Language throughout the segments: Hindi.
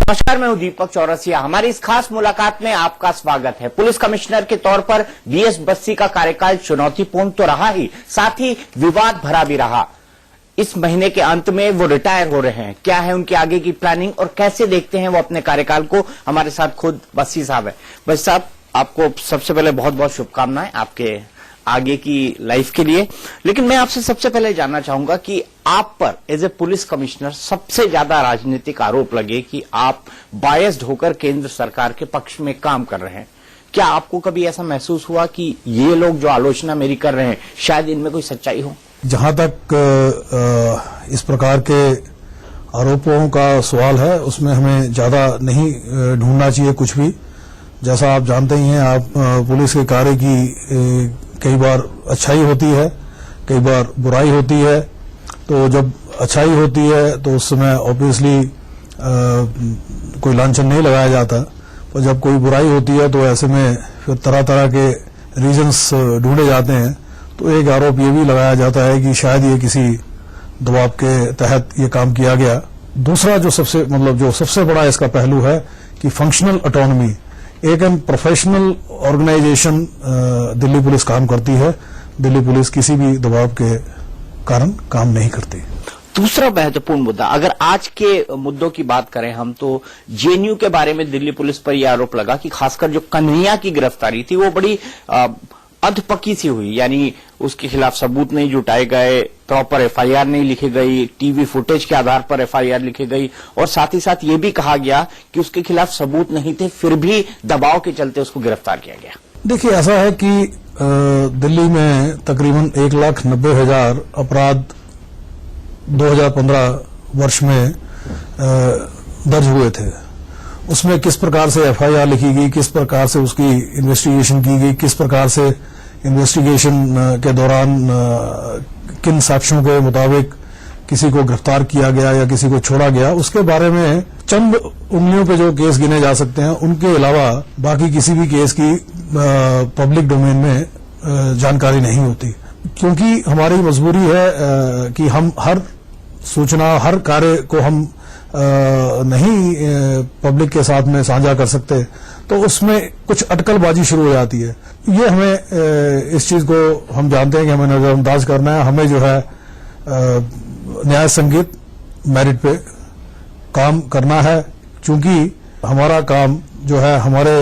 नमस्कार, मैं हूं दीपक चौरसिया। हमारी इस खास मुलाकात में आपका स्वागत है। पुलिस कमिश्नर के तौर पर वीएस बस्सी का कार्यकाल चुनौतीपूर्ण तो रहा ही, साथ ही विवाद भरा भी रहा। इस महीने के अंत में वो रिटायर हो रहे हैं। क्या है उनकी आगे की प्लानिंग और कैसे देखते हैं वो अपने कार्यकाल को? हमारे साथ खुद बस्सी साहब है। बस्सी साहब, आपको सबसे पहले बहुत बहुत शुभकामनाएं आपके आगे की लाइफ के लिए। लेकिन मैं आपसे सबसे पहले जानना चाहूंगा कि आप पर एज ए पुलिस कमिश्नर सबसे ज्यादा राजनीतिक आरोप लगे कि आप बायस्ड होकर केंद्र सरकार के पक्ष में काम कर रहे हैं। क्या आपको कभी ऐसा महसूस हुआ कि ये लोग जो आलोचना मेरी कर रहे हैं शायद इनमें कोई सच्चाई हो? जहां तक इस प्रकार के आरोपों का सवाल है, उसमें हमें ज्यादा नहीं ढूंढना चाहिए कुछ भी। जैसा आप जानते ही हैं, आप पुलिस के कार्य की कई बार अच्छाई होती है, कई बार बुराई होती है। तो जब अच्छाई होती है तो उस समय ऑब्वियसली कोई लांछन नहीं लगाया जाता, और जब कोई बुराई होती है तो ऐसे में फिर तरह तरह के रीजंस ढूंढे जाते हैं। तो एक आरोप ये भी लगाया जाता है कि शायद ये किसी दबाव के तहत ये काम किया गया। दूसरा जो सबसे बड़ा इसका पहलू है कि फंक्शनल ऑटोनॉमी, एक प्रोफेशनल ऑर्गेनाइजेशन दिल्ली पुलिस काम करती है। दिल्ली पुलिस किसी भी दबाव के कारण काम नहीं करती। दूसरा महत्वपूर्ण मुद्दा, अगर आज के मुद्दों की बात करें हम, तो जेएनयू के बारे में दिल्ली पुलिस पर यह आरोप लगा कि खासकर जो कन्हैया की गिरफ्तारी थी वो बड़ी अधपकी सी हुई, यानी उसके खिलाफ सबूत नहीं जुटाए गए, प्रॉपर एफआईआर नहीं लिखी गई, टीवी फुटेज के आधार पर एफआईआर लिखी गई, और साथ ही साथ ये भी कहा गया कि उसके खिलाफ सबूत नहीं थे, फिर भी दबाव के चलते उसको गिरफ्तार किया गया। देखिए, ऐसा है कि दिल्ली में तकरीबन 1,90,000 अपराध 2015 वर्ष में दर्ज हुए थे। उसमें किस प्रकार से एफआईआर लिखी गई, किस प्रकार से उसकी इन्वेस्टिगेशन की गई, किस प्रकार से इन्वेस्टिगेशन के दौरान किन साक्ष्यों के मुताबिक किसी को गिरफ्तार किया गया या किसी को छोड़ा गया, उसके बारे में चंद उंगलियों पे जो केस गिने जा सकते हैं, उनके अलावा बाकी किसी भी केस की पब्लिक डोमेन में जानकारी नहीं होती। क्योंकि हमारी मजबूरी है कि हम हर सूचना, हर कार्य को हम नहीं पब्लिक के साथ में साझा कर सकते, तो उसमें कुछ अटकलबाजी शुरू हो जाती है। ये हमें इस चीज को हम जानते हैं कि हमें नजरअंदाज करना है। हमें जो है न्याय संगीत मेरिट पे काम करना है, क्योंकि हमारा काम जो है हमारे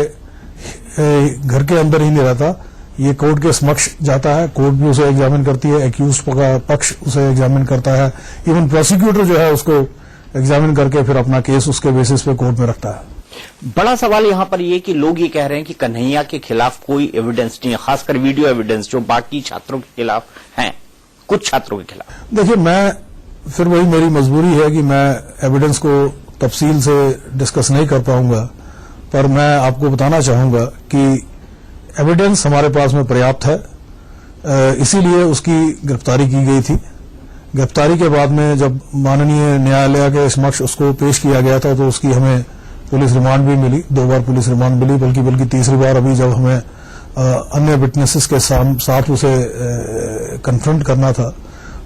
घर के अंदर ही नहीं रहता, ये कोर्ट के समक्ष जाता है, कोर्ट भी उसे एग्जामिन करती है, एक्यूज का पक्ष उसे एग्जामिन करता है, इवन प्रोसिक्यूटर जो है उसको एग्जामिन करके फिर अपना केस उसके बेसिस पे कोर्ट में रखता है। बड़ा सवाल यहां पर यह कि लोग ये कह रहे हैं कि कन्हैया के खिलाफ कोई एविडेंस नहीं है, खासकर वीडियो एविडेंस जो बाकी छात्रों के खिलाफ हैं, कुछ छात्रों के खिलाफ। देखिए, फिर वही मेरी मजबूरी है कि मैं एविडेंस को तफसील से डिस्कस नहीं कर पाऊंगा, पर मैं आपको बताना चाहूंगा कि एविडेंस हमारे पास में पर्याप्त है, इसीलिए उसकी गिरफ्तारी की गई थी। गिरफ्तारी के बाद में जब माननीय न्यायालय के समक्ष उसको पेश किया गया था, तो उसकी हमें पुलिस रिमांड भी मिली, 2 बार पुलिस रिमांड मिली, बल्कि तीसरी बार अभी जब हमें अन्य विटनेसेस के साथ उसे कन्फ्रंट करना था,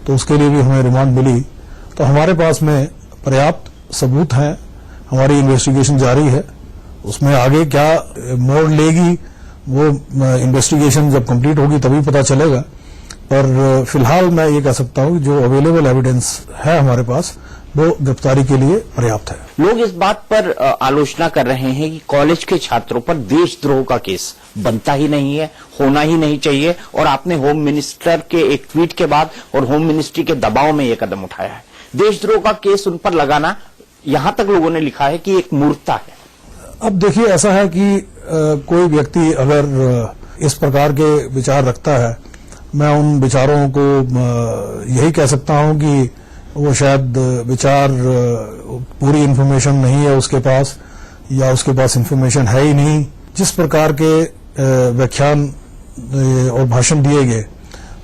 तो उसके लिए भी हमें रिमांड मिली। तो हमारे पास में पर्याप्त सबूत हैं, हमारी इन्वेस्टिगेशन जारी है। उसमें आगे क्या मोड़ लेगी वो इन्वेस्टिगेशन जब कंप्लीट होगी तभी पता चलेगा, पर फिलहाल मैं ये कह सकता हूं कि जो अवेलेबल एविडेंस है हमारे पास वो गिरफ्तारी के लिए पर्याप्त है। लोग इस बात पर आलोचना कर रहे हैं कि कॉलेज के छात्रों पर देशद्रोह का केस बनता ही नहीं है, होना ही नहीं चाहिए, और आपने होम मिनिस्टर के एक ट्वीट के बाद और होम मिनिस्ट्री के दबाव में यह कदम उठाया है। देशद्रोह का केस उन पर लगाना, यहां तक लोगों ने लिखा है कि एक मूर्खता है। अब देखिए, ऐसा है कि कोई व्यक्ति अगर इस प्रकार के विचार रखता है, मैं उन विचारों को यही कह सकता हूं कि वो शायद विचार पूरी इन्फॉर्मेशन नहीं है उसके पास, या उसके पास इन्फॉर्मेशन है ही नहीं। जिस प्रकार के व्याख्यान और भाषण दिए गए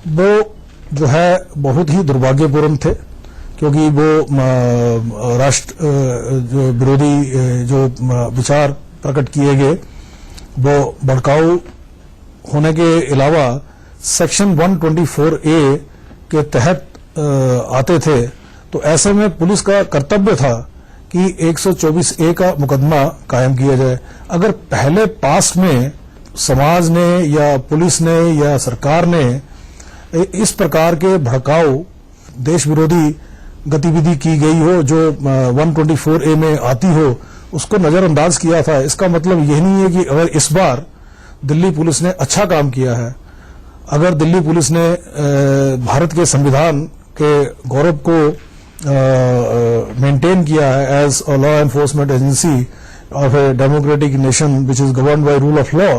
वो जो है बहुत ही दुर्भाग्यपूर्ण थे, क्योंकि वो राष्ट्र जो विरोधी जो विचार प्रकट किए गए वो भड़काऊ होने के अलावा सेक्शन 124A के तहत आते थे। तो ऐसे में पुलिस का कर्तव्य था कि 124A का मुकदमा कायम किया जाए। अगर पहले पास्ट में समाज ने या पुलिस ने या सरकार ने इस प्रकार के भड़काऊ देश विरोधी गतिविधि की गई हो जो 124A में आती हो, उसको नजरअंदाज किया था, इसका मतलब यह नहीं है कि अगर इस बार दिल्ली पुलिस ने अच्छा काम किया है, अगर दिल्ली पुलिस ने भारत के संविधान के गौरव को मेंटेन किया है as a law enforcement agency of a democratic nation which is governed by rule of law,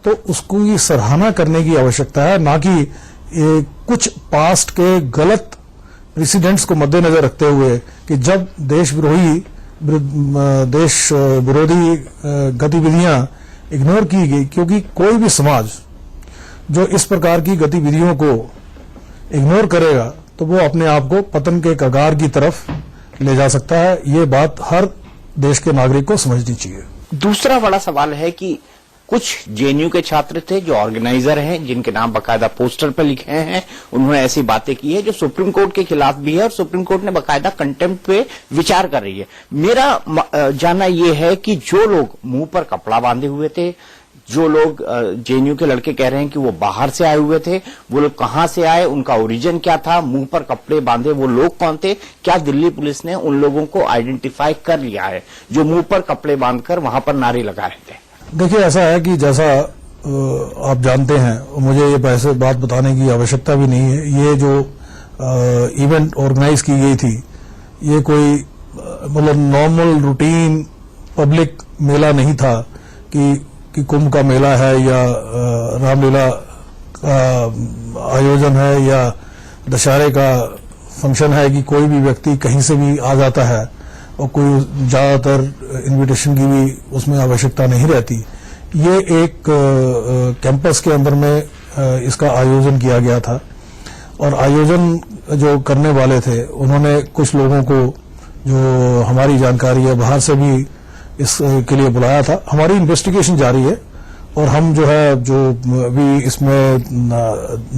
तो उसको ये सराहना करने की आवश्यकता है, ना कि कुछ पास्ट के गलत प्रेसिडेंट्स को मद्देनजर रखते हुए कि जब देश विरोधी गतिविधियां इग्नोर की गई, क्योंकि कोई भी समाज जो इस प्रकार की गतिविधियों को इग्नोर करेगा तो वो अपने आप को पतन के कगार की तरफ ले जा सकता है। ये बात हर देश के नागरिक को समझनी चाहिए। दूसरा बड़ा सवाल है कि कुछ जेएनयू के छात्र थे जो ऑर्गेनाइजर हैं, जिनके नाम बकायदा पोस्टर पर लिखे हैं, उन्होंने ऐसी बातें की है जो सुप्रीम कोर्ट के खिलाफ भी है और सुप्रीम कोर्ट ने बकायदा कंटेम्प्ट पे विचार कर रही है। मेरा जानना यह है कि जो लोग मुंह पर कपड़ा बांधे हुए थे, जो लोग जेएनयू के लड़के कह रहे हैं कि वो बाहर से आए हुए थे, वो लोग कहां से आए, उनका ओरिजिन क्या था, मुंह पर कपड़े बांधे वो लोग कौन थे, क्या दिल्ली पुलिस ने उन लोगों को आइडेंटिफाई कर लिया है जो मुंह पर कपड़े बांधकर वहां पर नारे लगा रहे थे? देखिए, ऐसा है कि जैसा आप जानते हैं, मुझे ये पैसे बात बताने की आवश्यकता भी नहीं है। ये जो इवेंट ऑर्गेनाइज की गई थी, ये कोई मतलब नॉर्मल रूटीन पब्लिक मेला नहीं था कि कुंभ का मेला है या रामलीला का आयोजन है या दशहरे का फंक्शन है कि कोई भी व्यक्ति कहीं से भी आ जाता है और कोई ज्यादातर इनविटेशन की भी उसमें आवश्यकता नहीं रहती। ये एक कैंपस के अंदर में इसका आयोजन किया गया था और आयोजन जो करने वाले थे उन्होंने कुछ लोगों को, जो हमारी जानकारी है, बाहर से भी इसके लिए बुलाया था। हमारी इन्वेस्टिगेशन जारी है और हम जो है जो भी इसमें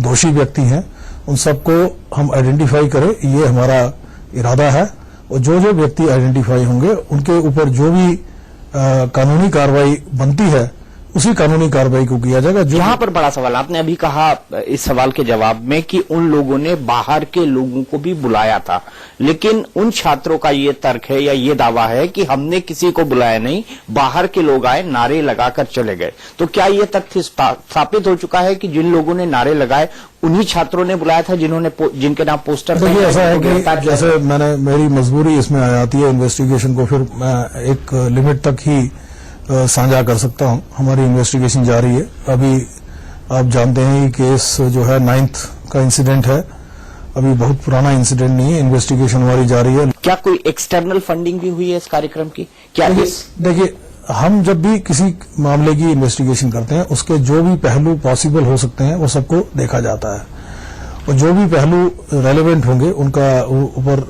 दोषी व्यक्ति हैं उन सबको हम आइडेंटिफाई करें, ये हमारा इरादा है। और जो जो व्यक्ति आइडेंटिफाई होंगे उनके ऊपर जो भी कानूनी कार्रवाई बनती है उसी कानूनी कार्रवाई को किया जाएगा। यहां पर बड़ा सवाल, आपने अभी कहा इस सवाल के जवाब में कि उन लोगों ने बाहर के लोगों को भी बुलाया था, लेकिन उन छात्रों का ये तर्क है या ये दावा है कि हमने किसी को बुलाया नहीं, बाहर के लोग आए, नारे लगाकर चले गए। तो क्या ये तथ्य स्थापित हो चुका है कि जिन लोगों ने नारे लगाए उन्हीं छात्रों ने बुलाया था जिनके नाम पोस्टर? देखिए, ऐसा है कि जैसे मेरी मजबूरी इसमें आ जाती है इन्वेस्टिगेशन को, फिर मैं एक लिमिट तक ही साझा कर सकता हूं। हमारी इन्वेस्टिगेशन जारी है। अभी आप जानते हैं कि केस जो है 9th का इंसिडेंट है, अभी बहुत पुराना इंसिडेंट नहीं है। इन्वेस्टिगेशन हमारी जारी है। क्या कोई एक्सटर्नल फंडिंग भी हुई है इस कार्यक्रम की? क्या देखिए, हम जब भी किसी मामले की इन्वेस्टिगेशन करते हैं उसके जो भी पहलू पॉसिबल हो सकते हैं वो सबको देखा जाता है और जो भी पहलू रेलेवेंट होंगे उनका ऊपर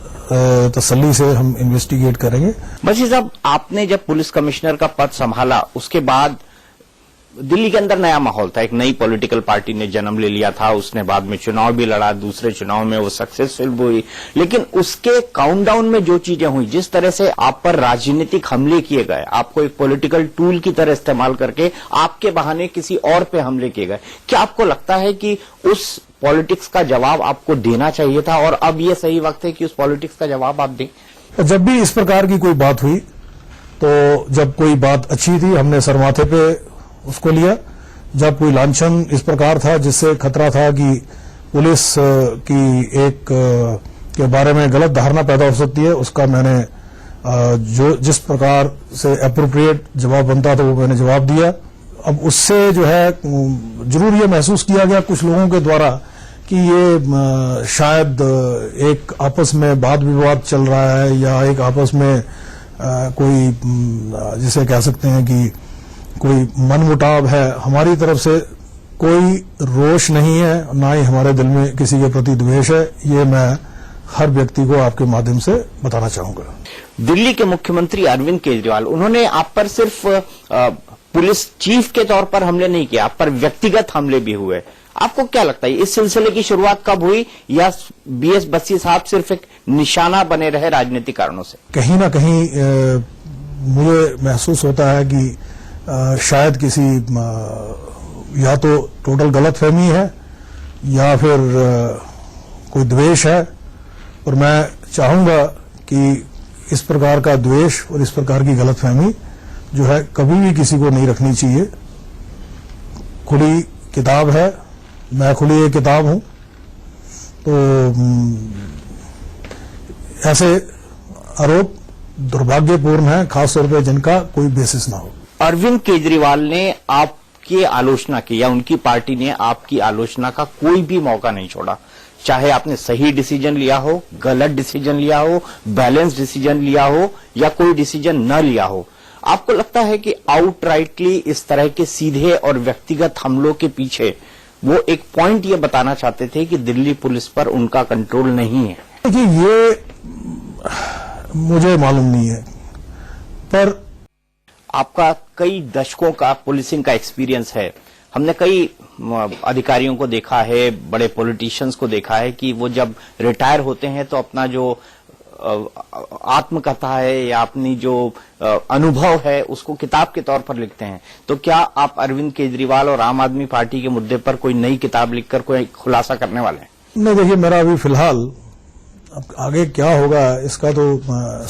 तसल्ली से हम इन्वेस्टिगेट करेंगे। बशीर साहब, आपने जब पुलिस कमिश्नर का पद संभाला उसके बाद दिल्ली के अंदर नया माहौल था, एक नई पॉलिटिकल पार्टी ने जन्म ले लिया था, उसने बाद में चुनाव भी लड़ा, दूसरे चुनाव में वो सक्सेसफुल हुई, लेकिन उसके काउंटडाउन में जो चीजें हुई, जिस तरह से आप पर राजनीतिक हमले किए गए, आपको एक पॉलिटिकल टूल की तरह इस्तेमाल करके आपके बहाने किसी और पे हमले किए गए, क्या आपको लगता है कि उस पॉलिटिक्स का जवाब आपको देना चाहिए था और अब ये सही वक्त है कि उस पॉलिटिक्स का जवाब आप दें? जब भी इस प्रकार की कोई बात हुई तो जब कोई बात अच्छी थी हमने सरमाथे पे उसको लिया, जब कोई लांछन इस प्रकार था जिससे खतरा था कि पुलिस की एक के बारे में गलत धारणा पैदा हो सकती है, उसका मैंने जो जिस प्रकार से एप्रोप्रिएट जवाब बनता था वो मैंने जवाब दिया। अब उससे जो है जरूर ये महसूस किया गया कुछ लोगों के द्वारा कि ये शायद एक आपस में वाद विवाद चल रहा है या एक आपस में कोई जिसे कह सकते हैं कि कोई मनमुटाव है। हमारी तरफ से कोई रोष नहीं है, ना ही हमारे दिल में किसी के प्रति द्वेष है। ये मैं हर व्यक्ति को आपके माध्यम से बताना चाहूंगा। दिल्ली के मुख्यमंत्री अरविंद केजरीवाल, उन्होंने आप पर सिर्फ पुलिस चीफ के तौर पर हमले नहीं किया, आप पर व्यक्तिगत हमले भी हुए। आपको क्या लगता है इस सिलसिले की शुरुआत कब हुई, या बीएस बस्सी साहब सिर्फ एक निशाना बने रहे राजनीतिक कारणों से? कहीं ना कहीं मुझे महसूस होता है कि शायद किसी या तो टोटल गलतफहमी है या फिर कोई द्वेष है, और मैं चाहूंगा कि इस प्रकार का द्वेष और इस प्रकार की गलतफहमी जो है कभी भी किसी को नहीं रखनी चाहिए। खुली किताब है, मैं खुली एक किताब हूं, तो ऐसे आरोप दुर्भाग्यपूर्ण है, खासतौर पर जिनका कोई बेसिस ना हो। अरविंद केजरीवाल ने आपकी आलोचना की या उनकी पार्टी ने आपकी आलोचना का कोई भी मौका नहीं छोड़ा, चाहे आपने सही डिसीजन लिया हो, गलत डिसीजन लिया हो, बैलेंस डिसीजन लिया हो या कोई डिसीजन न लिया हो। आपको लगता है कि आउटराइटली इस तरह के सीधे और व्यक्तिगत हमलों के पीछे वो एक पॉइंट ये बताना चाहते थे कि दिल्ली पुलिस पर उनका कंट्रोल नहीं है? देखिए, ये मुझे मालूम नहीं है, पर आपका कई दशकों का पुलिसिंग का एक्सपीरियंस है। हमने कई अधिकारियों को देखा है, बड़े पॉलिटिशियंस को देखा है कि वो जब रिटायर होते हैं तो अपना जो आत्मकथा है या अपनी जो अनुभव है उसको किताब के तौर पर लिखते हैं। तो क्या आप अरविंद केजरीवाल और आम आदमी पार्टी के मुद्दे पर कोई नई किताब लिखकर कोई खुलासा करने वाले हैं? नहीं, देखिए, मेरा अभी फिलहाल अब आगे क्या होगा इसका तो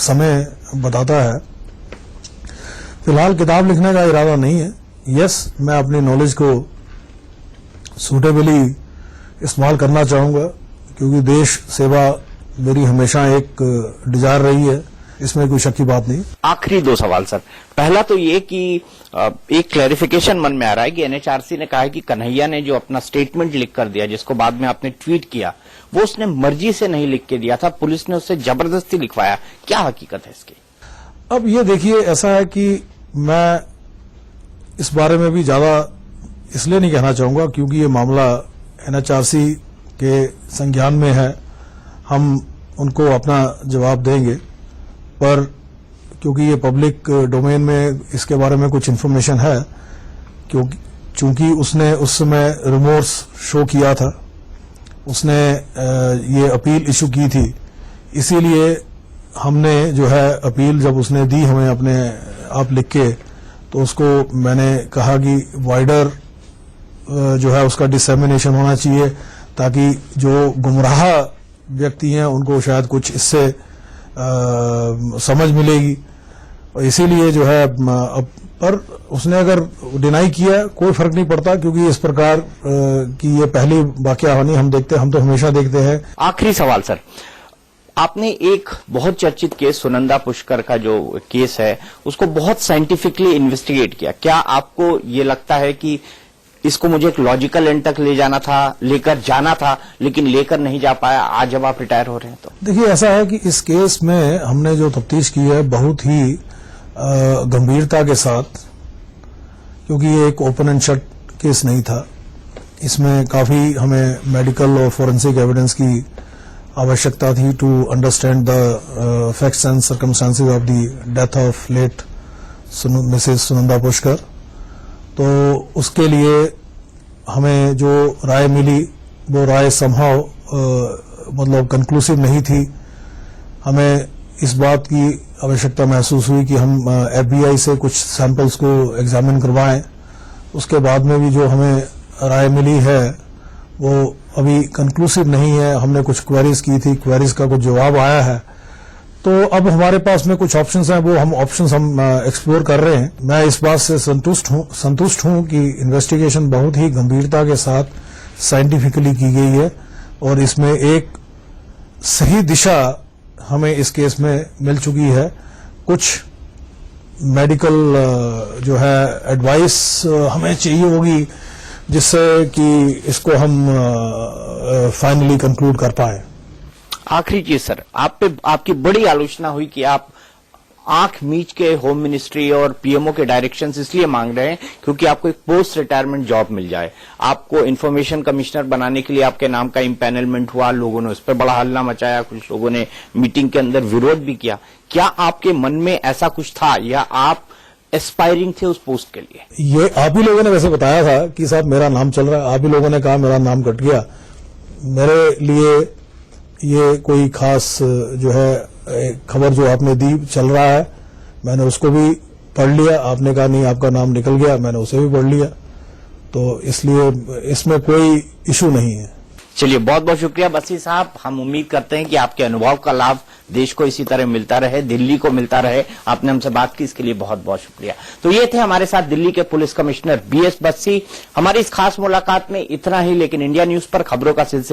समय बताता है। फिलहाल किताब लिखने का इरादा नहीं है। यस, मैं अपनी नॉलेज को सूटेबली इस्तेमाल करना चाहूंगा, क्योंकि देश सेवा मेरी हमेशा एक डिजायर रही है, इसमें कोई शक की बात नहीं। आखिरी दो सवाल सर। पहला तो ये कि एक क्लैरिफिकेशन मन में आ रहा है कि एनएचआरसी ने कहा है कि कन्हैया ने जो अपना स्टेटमेंट लिख कर दिया, जिसको बाद में आपने ट्वीट किया, वो उसने मर्जी से नहीं लिख के दिया था, पुलिस ने उससे जबरदस्ती लिखवाया। क्या हकीकत है इसकी? अब ये देखिए, ऐसा है कि मैं इस बारे में भी ज्यादा इसलिए नहीं कहना चाहूंगा क्योंकि ये मामला एनएचआरसी के संज्ञान में है, हम उनको अपना जवाब देंगे, पर क्योंकि ये पब्लिक डोमेन में इसके बारे में कुछ इन्फॉर्मेशन है, क्योंकि चूंकि उसने उस समय रिमोर्स शो किया था, उसने ये अपील इशू की थी, इसीलिए हमने जो है अपील जब उसने दी हमें अपने आप लिख के, तो उसको मैंने कहा कि वाइडर जो है उसका डिसेमिनेशन होना चाहिए, ताकि जो गुमराह व्यक्ति हैं उनको शायद कुछ इससे समझ मिलेगी। और इसीलिए जो है अब पर उसने अगर डिनाई किया कोई फर्क नहीं पड़ता, क्योंकि इस प्रकार की ये पहली वाकया नहीं हम तो हमेशा देखते हैं। आखिरी सवाल सर, आपने एक बहुत चर्चित केस सुनंदा पुष्कर का जो केस है उसको बहुत साइंटिफिकली इन्वेस्टिगेट किया। क्या आपको ये लगता है कि इसको मुझे एक लॉजिकल एंड तक लेकर जाना था लेकिन लेकर नहीं जा पाया, आज जब आप रिटायर हो रहे हैं तो? देखिए, ऐसा है कि इस केस में हमने जो तफ्तीश की है बहुत ही गंभीरता के साथ, क्योंकि ये एक ओपन एंड शट केस नहीं था, इसमें काफी हमें मेडिकल और फोरेंसिक एविडेंस की आवश्यकता थी to understand the facts and circumstances of the death of late Mrs Sunanda Pushkar. तो उसके लिए हमें जो राय मिली वो राय समहाउ मतलब कंक्लूसिव नहीं थी। हमें इस बात की आवश्यकता महसूस हुई कि हम एफबीआई से कुछ सैंपल्स को एग्जामिन करवाएं। उसके बाद में भी जो हमें राय मिली है वो अभी कंक्लूसिव नहीं है। हमने कुछ क्वेरीज की थी, क्वेरीज का कुछ जवाब आया है, तो अब हमारे पास में कुछ ऑप्शंस हैं, वो ऑप्शंस हम एक्सप्लोर कर रहे हैं। मैं इस बात से संतुष्ट हूं कि इन्वेस्टिगेशन बहुत ही गंभीरता के साथ साइंटिफिकली की गई है और इसमें एक सही दिशा हमें इस केस में मिल चुकी है। कुछ मेडिकल जो है एडवाइस हमें चाहिए होगी जिससे कि इसको हम फाइनली कंक्लूड कर पाए। आखिरी चीज सर, आप पे आपकी बड़ी आलोचना हुई कि आप आंख मीच के होम मिनिस्ट्री और पीएमओ के डायरेक्शंस इसलिए मांग रहे हैं क्योंकि आपको एक पोस्ट रिटायरमेंट जॉब मिल जाए। आपको इंफॉर्मेशन कमिश्नर बनाने के लिए आपके नाम का इम्पैनलमेंट हुआ, लोगों ने उस पर बड़ा हल्ला मचाया, कुछ लोगों ने मीटिंग के अंदर विरोध भी किया। क्या आपके मन में ऐसा कुछ था या आप एस्पायरिंग थे उस पोस्ट के लिए? ये आप ही लोगों ने वैसे बताया था कि साहब मेरा नाम चल रहा है, आप ही लोगों ने कहा मेरा नाम कट गया। मेरे लिए ये कोई खास जो है खबर जो आपने दी चल रहा है, मैंने उसको भी पढ़ लिया। आपने कहा नहीं आपका नाम निकल गया, मैंने उसे भी पढ़ लिया, तो इसलिए इसमें कोई इशू नहीं है। चलिए, बहुत बहुत शुक्रिया बस्सी साहब। हम उम्मीद करते हैं कि आपके अनुभव का लाभ देश को इसी तरह मिलता रहे, दिल्ली को मिलता रहे। आपने हमसे बात की, इसके लिए बहुत बहुत शुक्रिया। तो ये थे हमारे साथ दिल्ली के पुलिस कमिश्नर बीएस बस्सी। हमारी इस खास मुलाकात में इतना ही, लेकिन इंडिया न्यूज पर खबरों का सिलसिला